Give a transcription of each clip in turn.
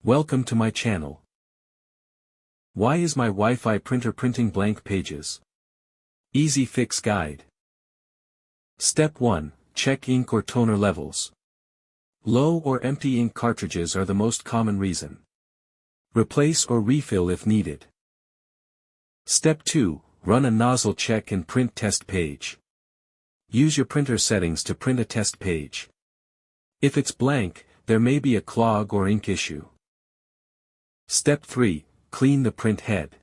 Welcome to my channel. Why is my Wi-Fi printer printing blank pages? Easy fix guide. Step 1. Check ink or toner levels. Low or empty ink cartridges are the most common reason. Replace or refill if needed. Step 2. Run a nozzle check and print test page. Use your printer settings to print a test page. If it's blank, there may be a clog or ink issue. Step 3. Clean the print head.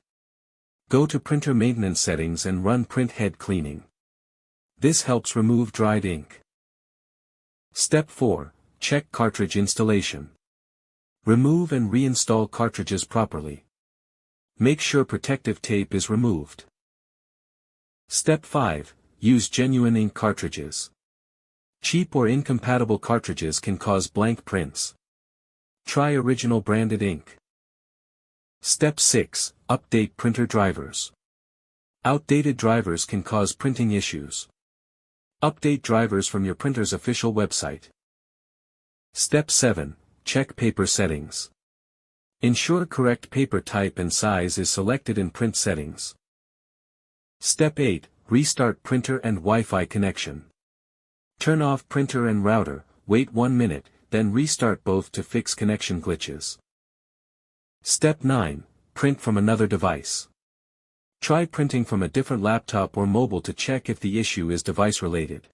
Go to printer maintenance settings and run print head cleaning. This helps remove dried ink. Step 4. Check cartridge installation. Remove and reinstall cartridges properly. Make sure protective tape is removed. Step 5. Use genuine ink cartridges. Cheap or incompatible cartridges can cause blank prints. Try original branded ink. Step 6. Update printer drivers. Outdated drivers can cause printing issues. Update drivers from your printer's official website. Step 7. Check paper settings. Ensure correct paper type and size is selected in print settings. Step 8. Restart printer and Wi-Fi connection. Turn off printer and router, wait 1 minute, then restart both to fix connection glitches. Step 9. Print from another device. Try printing from a different laptop or mobile to check if the issue is device-related.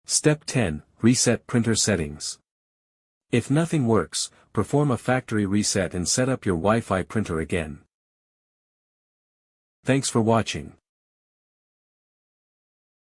Step 10. Reset printer settings. If nothing works, perform a factory reset and set up your Wi-Fi printer again. Thanks for watching.